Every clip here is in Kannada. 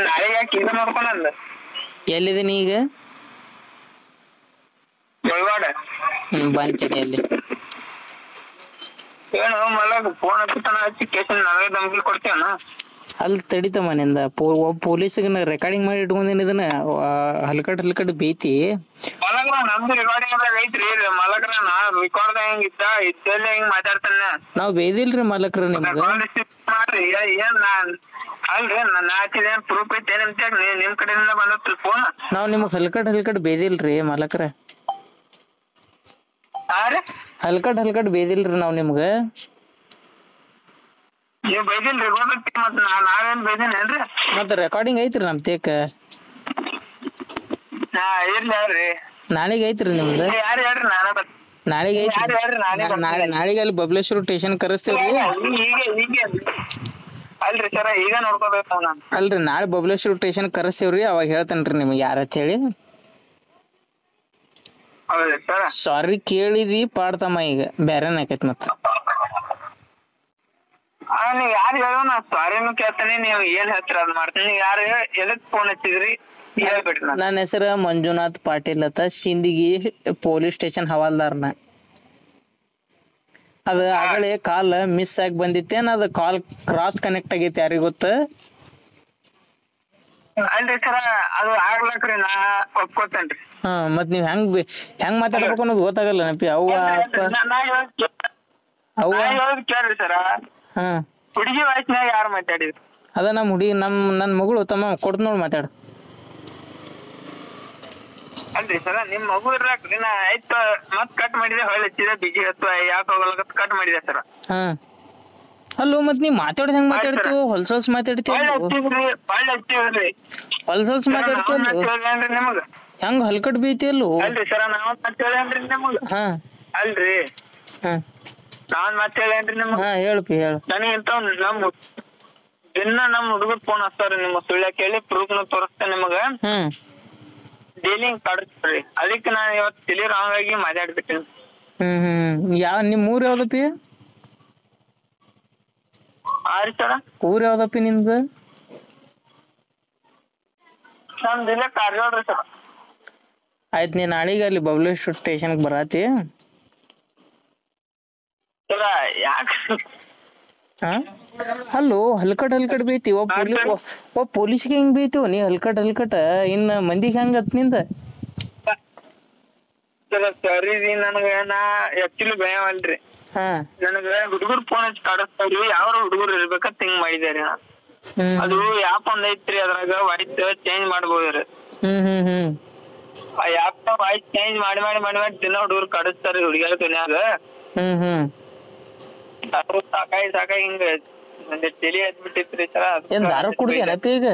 ನಾಳೆ ಯಾಕೆ ಈಗ ನೋಡ್ಕೊಂಡ್ ಎಲ್ಲಿದ್ದೀನಿ ಈಗ? ಬೆಳವಾಡ ಬಂತೀನಿ ಅಲ್ಲಿ. ಏನು ಮಲಗ ಫೋನ್ ಹಚ್ಚತಾನ ಹಚ್ಚಿ ಕೇಸಿನ ನನಗೆ ಧಮಕಿ ಕೊಡ್ತೀಯನ? ಅಲ್ಲಿ ತಡಿತ ಮನೆಯಿಂದ ಒಬ್ಬ ಪೊಲೀಸಿಗೆ ರೆಕಾರ್ಡಿಂಗ್ ಮಾಡಿ ಇಟ್ಕೊಂಡೇನಿ ಇದನ್ನ ಹಲ್ಕಟ್ ಬೇಯ್ತಿ. ಮಲಗ್ರ ನಮ್ದು ರೆಕಾರ್ಡಿಂಗ್ ಐತ್ರಿ ಮಲಗ್ರ ನಾ ರೆಕಾರ್ಡ್ ಹೆಂಗ್ ಇದ್ದಲ್ಲೇ ಹಿಂಗ್ ಮಾತಾಡ್ತಾನ. ನಾವ್ ಬೇಯ್ದಿಲ್ರಿ ಮಾಲಕ್ರ ನಿಮ್ಗ. ಮಾಡ್ರಿ ಏನ್ ಅಲ್ರಿ ನಾ ಹಚ್ಚಿದ ಪ್ರೂಫ್ ಐತಿ ಏನಂತ ನಿಮ್ ಕಡೆಯಿಂದ ಬಂದತ್ರಿ ಫೋನ್. ನಾವ್ ನಿಮಗ್ ಹಲ್ಕಟ್ ಬೇಯ್ದಿಲ್ರಿ ಮಾಲಕ್ರ. ಹಲ್ಕಟ್ ಬೇಯ್ದಿಲ್ರಿ ನಾವ್ ನಿಮ್ಗ. ನೀವ್ ಬೈದಿಲ್ರಿ ಗೊತ್ತೈತಿ ಮತ್ ನಾವೇನ್ ಬೈದಿನೇನ್ರಿ? ಮತ್ತ ರೆಕಾರ್ಡಿಂಗ್ ಐತ್ರಿ ನಮ್ ತೇಕ. ಇರ್ಲಿ ನಾಳೆಗೆ ಐತ್ರಿ ನಿಮ್ದು. ಯಾರು ಹೇಳ್ರಿ ನಾನ ನಾಳೆಗೆ ಐತ್ರಿ. ನಾಳೆಗೆ ಅಲ್ಲಿ ಬಬಲೇಶ್ವರ ಸ್ಟೇಷನ್ ಕರೆಸ್ತೇವ್ರಿ. ಈಗ ಅಲ್ರಿ ಸರ ಈಗ ನೋಡ್ಕೋಬೇಕು ನಾನು. ಅಲ್ರಿ ನಾಳೆ ಬಬಲೇಶ್ವರ ಸ್ಟೇಷನ್ ಕರೆಸ್ತೇವ್ರಿ, ಅವಾಗ ಹೇಳ್ತೇನ್ರಿ ನಿಮ್ಗೆ ಯಾರತ್ ಹೇಳಿ. ಹೌದ್ರಿ ಸರ. ಸಾರಿ ಕೇಳಿದಿ ಪಾಡ್ತಮ್ಮ, ಈಗ ಬ್ಯಾರೇನ್ ಆಕೈತಿ ಮತ್ತ. ನೀವ್ ಯಾರು ಹೇಳೋ ನಾ ಸಾರಿನೂ ಕೇಳ್ತೀನಿ, ನೀವ್ ಏನ್ ಹೇಳ್ತೀರ ಅದ್ ಮಾಡ್ತೀನಿ. ಯಾರು ಎದಕ್ ಫೋನ್ ಹಚ್ಚಿದ್ರಿ ಹೇಳ್ಬಿಡ್ರಿ. ನನ್ನ ಹೆಸರು ಮಂಜುನಾಥ್ ಪಾಟೀಲ್ ಅಂತ, ಸಿಂದಗಿ ಪೊಲೀಸ್ ಸ್ಟೇಷನ್ ಹವಾಲ್ದಾರ್ನ. ಅದ ಆಗಲೇ ಕಾಲ್ ಮಿಸ್ ಆಗಿ ಬಂದಿತ್ತೇನ ಅದ ಕಾಲ್ ಕ್ರಾಸ್ ಕನೆಕ್ಟ್ ಆಗೈತಿ ಯಾರಿಗ ಗೊತ್ತ? ಅಲ್ರಿ ಸರ ಅದು ಆಗ್ಲಕ್ರಿ ನಾ ಒಪ್ಕೋತೇನ್ರಿ. ಮತ್ ನೀವ್ ಹೆಂಗ್ ಮಾತಾಡ್ಬೇಕು ಅನ್ನೋದು ಗೊತ್ತಾಗಲ್ಲ ನಪಿ. ಕೇಳ್ರಿ ಸರ, ಹುಡುಗಿ ವಯಸ್ಸಿನಾಗ ಯಾರು ಮಾತಾಡಿದ್ರಿ? ಅದ ನಮ್ ಹುಡುಗಿ ನನ್ ಮಗಳು ತಮ್ಮ ಕೊಡ್ತ ನೋಡ್ ಮಾತಾಡ. ಅಲ್ರಿ ಸರ ನಿಮ್ ಮಗು ಇರ್ಲಾಕ್ರಿ ನಾ ಆಯ್ತು ಮತ್ ಕಟ್ ಮಾಡಿದೆ ಹೊಳ್ಳಿ ಹಚ್ಚಿದೆ ಬಿಜಿ ಅಥವಾ ಯಾಕೆ ಹೋಗಲ್ಲ ಕಟ್ ಮಾಡಿದೆ ಸರ. ಅಲ್ಲೋ ಮತ್ ನೀವ್ ಮಾತಾಡೋದ್ ಹೆಂಗ್ ಮಾತಾಡ್ತೀವ? ಹೊಲ್ಸೊಲ್ಸ್ ಮಾತಾಡ್ತೀವಿ. ಹೊಲ್ಸೊಲ್ಸ್ ಮಾತಾಡ್ತೀವಿ ನಿಮಗ ಹೆಂಗ್ ಹಲ್ಕಟ್ ಬೀತಿಯಲ್ಲೋ? ಅಲ್ರಿ ಸರ ನಾವ್ ಮಾತೇಳೇನ್ರಿ ನಿಮಗ? ಅಲ್ರಿ ನಾನ್ ಮಾತೇಳೇನ್ರಿ ನಿಮಗ? ಹೇಳ್ಪಿ ಹೇಳು. ನನಗಿಂತ ನಮ್ ಹುಡುಗರ್ ಫೋನ್ ಹಚ್ತಾವ್ರಿ ನಿಮ್ಮ ಸುಳ್ಳ ಕೇಳಿ ಪ್ರೂಫ್ನ ತೋರಿಸ್ತೇನೆ ನಿಮಗ. ಡೈಲಿ ಕಾಡಿಸ್ತಾರ್ರಿ, ಅದಕ್ಕೆ ನಾನ್ ಇವತ್ತು ತಲಿ ರಾಂಗ್ ಆಗಿ ಮಾತಾಡ್ಬಿಟ್ಟೇನಿ. ನಿಮ್ ಊರ್ ಯಾವ್ದಪ್ಪಿ? ಸರ ಊರ್ ಯಾವ್ದಪ್ಪಿ ನಿಮ್ದು? ನಮ್ದು ಇಲ್ಲೇ ಕಾರ್ಗಳ್ರಿ ಸರ. ಆಯ್ತು, ನೀನ್ ನಾಳೆಗೆ ಅಲ್ಲಿ ಬಬಲೇಶ್ವರ ಸ್ಟೇಷನ್ಗೆ ಬರಾತಿ. ಸರ ಯಾಕ ಅಲ್ಲೋ ಹಲ್ಕಟ್ ಬೈತಿ. ಒಬ್ಬ ಪೊಲೀಸ್ಗೆ ಹೆಂಗ್ ಬೈತು ನೀ ಹಲ್ಕಟ್? ಇನ್ನ ಮಂದಿಗೆ ಹೆಂಗ್ ಹತ್ ನಿಂದ? ಸರಿ ನನಗ ನಾ ಆಕ್ಚುಲಿ ಭಯ ಅಲ್ರಿ. ನನಗ ಹುಡುಗರು ಫೋನ್ ಹಚ್ಚಿ ಕಾಡಿಸ್ತಾವ್ರಿ, ಯಾವ ಹುಡುಗರು ಇರ್ಬೇಕಂತ ಹಿಂಗ್ ಮಾಡಿದಾರೆ. ಅದು ಯಾಪ್ ಒಂದ್ ಐತ್ರಿ, ಅದ್ರಾಗ ವಾಯ್ಸ್ ಚೇಂಜ್ ಮಾಡ್ಬೋದ್ರಿ. ಆ ಯಾಪ್ ವಾಯ್ಸ್ ಚೇಂಜ್ ಮಾಡಿ ದಿನ ಹುಡುಗರು ಕಾಡಿಸ್ತಾರ್ರಿ ಹುಡುಗಿಯರ ದುನಿಯಾಗ. ಸಾಕಾಗಿ ಹಿಂಗ ತಲಿ ಹತ್ಬಿಟ್ಟಿತ್ರಿ ಸರ. ದಾರ ಕುಡ್ದೇನಪ್ಪ ಈಗ?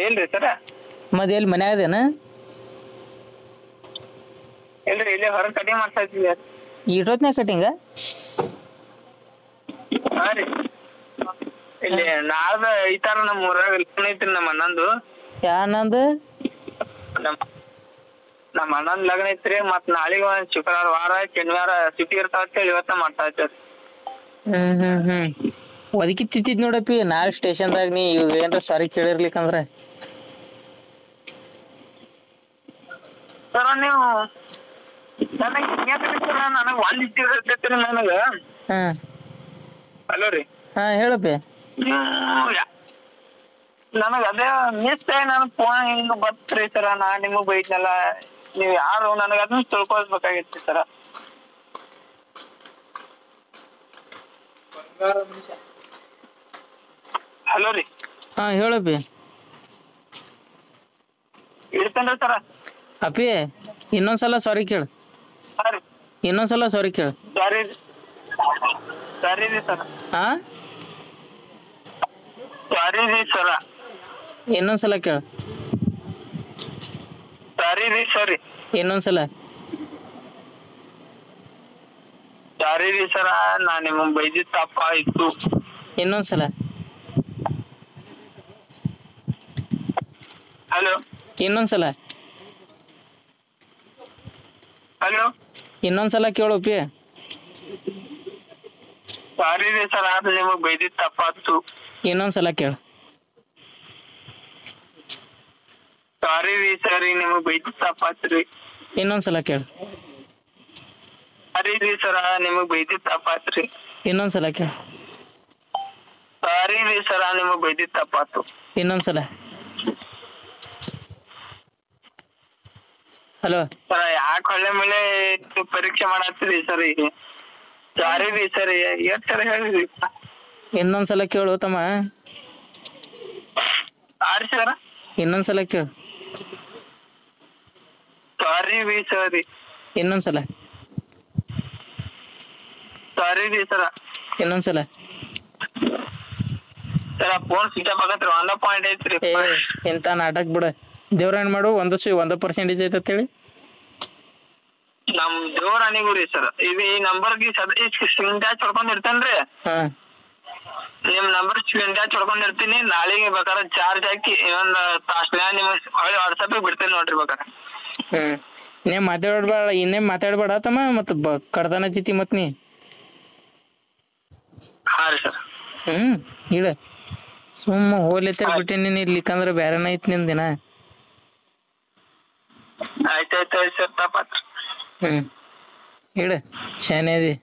ಇಲ್ರಿ ಸರ. ಮತ್ ಎಲ್ಲಿ ಮನ್ಯಾಗ ಅದೇನ? ಇಲ್ರಿ ಇಲ್ಲಿ ಹೊರಗ್ ಕಟಿಂಗ್ ಮಾಡ್ತಾ ಇದ್ವಿ. ಈಟೊತ್ನ್ಯಾಗ ಕಟಿಂಗ? ಹಾ ರೀ, ಇಲ್ಲಿ ನಾಳ್ದ ಈ ತರ ನಮ್ ಊರಾಗ ಐತ್ರಿ ನಮ್ಮ ಅಣ್ಣಂದು. ಯಾನಂದ? ನಮ್ಮ ಅಣ್ಣಂದ್ ಲಗ್ನ ಐತ್ರಿ. ಮತ್ ನಾಳಿಗ ಶುಕ್ರವಾರ ವಾರ ಶನಿವಾರ ಸುಟ್ಟಿ ಇರ್ತಾವ ಇವತ್ತ ಮಾಡ್ತಾ ಇರ್ತೇವ್ರಿ. ಒದಕಿ ತಿತ್ತಿದ್ ನೋಡಪ್ಪಿ ನಾಳೆ ಸ್ಟೇಷನ್ದಾಗ ನೀ ಏನ್ರ ಸಾರಿ ಕೇಳಿರ್ಲಿಕ್ಕಂದ್ರ. ಸರ ನೀವು ನನಗ್ ಒಂದ್ ಇಟ್ಟಿರ್ತೈತ್ರಿ ನನಗ. ಹಲೋ ರೀ. ಹೇಳಪ್ಪಿ. ನನಗ ಅದೇ ಮಿಸ್ ಆಗಿ ನನ್ ಫೋನ್ ಹಿಂಗ ಬತ್ರಿ ಸರ. ನಾ ನಿಮಗ್ ಬೈದ್ನಲ್ಲ, ನೀವ್ ಯಾರು ನನಗ ಅದನ್ನ ತಿಳ್ಕೊಳ್ಬೇಕಾಗಿತ್ರಿ ಸರ. ಹಲೋ ರೀ. ಹೇಳಪ್ಪಿ. ಇಡ್ತೇನ್ರಿ ಸರ. ಅಪ್ಪಿ ಇನ್ನೊಂದ್ಸಲ ಸಾರಿ ಕೇಳು. ಇನ್ನೊಂದ್ಸಲ ಸಾರಿ ಕೇಳು. ಸರಿ ರೀ ಸರ. ಸಾರಿ ರೀ ಸರ. ಇನ್ನೊಂದ್ಸಲ ಕೇಳು. ಸಾರಿ ರೀ ಸರಿ. ಇನ್ನೊಂದ್ಸಲ. ಸಾರಿ ರೀ ಸರ, ನಾ ನಿಮಗ್ ಬೈದಿದ್ ತಪ್ಪಾಯ್ತು. ಇನ್ನೊಂದ್ಸಲ. ಹಲೋ. ಇನ್ನೊಂದ್ಸಲ. ಹಲೋ. ಇನ್ನೊಂದ್ಸಲ ಕೇಳಪ್ಪಿ. ಸಾರಿ ರೀ ಸರ್, ನಿಮಗ್ ಬೈದಿದ್ ತಪ್ಪಾತು. ಇನ್ನೊಂದ್ಸಲ ಕೇಳು. ಸಾರಿ ರೀ ಸರ್ ನಿಮಗ್ ಬೈದಿದ್ ತಪ್ಪಾತ್ರಿ. ಇನ್ನೊಂದ್ಸಲ ಕೇಳು. ಸಾರಿ ರೀ ಸರ ನಿಮಗ್ ಬೈದಿದ್ ತಪ್ಪಾತ್ರಿ. ಇನ್ನೊಂದ್ಸಲ ಕೇಳು. ಸಾರಿ ರೀ ಸರ ನಿಮಗ್ ಬೈದಿದ್ ತಪ್ಪಾತು. ಇನ್ನೊಂದ್ಸಲ. ಹಲೋ ಸರ ಯಾಕೆ ಹೊಳ್ಳೆ ಮಳೆ ಪರೀಕ್ಷೆ ಮಾಡತ್ತೀರಿ ಸರ್ ಈಗ? ಸಾರಿ ರೀ ಸರ್ ಎಷ್ಟ್ ಸರ ಹೇಳಿರಿ. ಇನ್ನೊಂದ್ಸಲ ಕೇಳು ತಮ್ಮ. ಸಾರಿ ಸರ ಇನ್ನೊಂದ್ಸಲ ಕೇಳು. ಸಾರಿ ರೀ ಸರ್. ಇನ್ನೊಂದ್ಸಲ. ಸಾರಿ ರೀ ಸರ. ಇನ್ನೊಂದ್ಸಲ. ಸರ ಫೋನ್ ಸ್ವಿಚ್ ಆಫ್ ಆಗತ್ರಿ 1 ಐತ್ರಿ. ಎಂತ ನಾಟಕ ಬಿಡ. ದೇವ್ರ ಏನ್ ಮಾಡು 1% ಐತತ್ ಹೇಳಿ. ನಮ್ ದೇವ್ರ ಅನಿಗೂ ರೀ ಸರ್ ಇದು ಈ ನಂಬರ್ಗೆ ಸ್ಕ್ರೀನ್ ಟಚ್ ಹೊಡ್ಕೊಂಡಿರ್ತೇನ್ರಿ. ನಿಮ್ ನಂಬರ್ ಸ್ಕ್ರೀನ್ ಟಚ್ ಹೊಡ್ಕೊಂಡಿರ್ತೀನಿ. ನಾಳೆಗೆ ಬೇಕಾದ್ರೆ ಚಾರ್ಜ್ ಹಾಕಿ ಇನ್ನೊಂದ್ ತಾಸ್ನ್ಯಾಗ ನಿಮ್ಗೆ ಹೊಳ್ಳಿ ವಾಟ್ಸಪ್ ಬಿಡ್ತೇನೆ ನೋಡ್ರಿ ಬೇಕಾರೆ. ಇನ್ನೇಮ್ ಮಾತಾಡ್ಬೇಡ ತಮ್ಮ. ಮತ್ ಕಡ್ದಾನ ತಿತಿ ಮತ್ ನೀ. ಹಾ ರೀ ಸರ್. ಇಡ ಸುಮ್ಮ ಹೋಗ್ಲಿತ್ತ ಬಿಟ್ಟೇನಿ ಇಲ್ಲಿಕಂದ್ರ ಬ್ಯಾರೇನ ಐತ್ ನಿನ್ ದಿನ. ಆಯ್ತಾಯ್ತು ಸರ್ ತಪ್ಪಾತ್ರಿ. ಇಡ ಶಾನೆ ಅದಿ.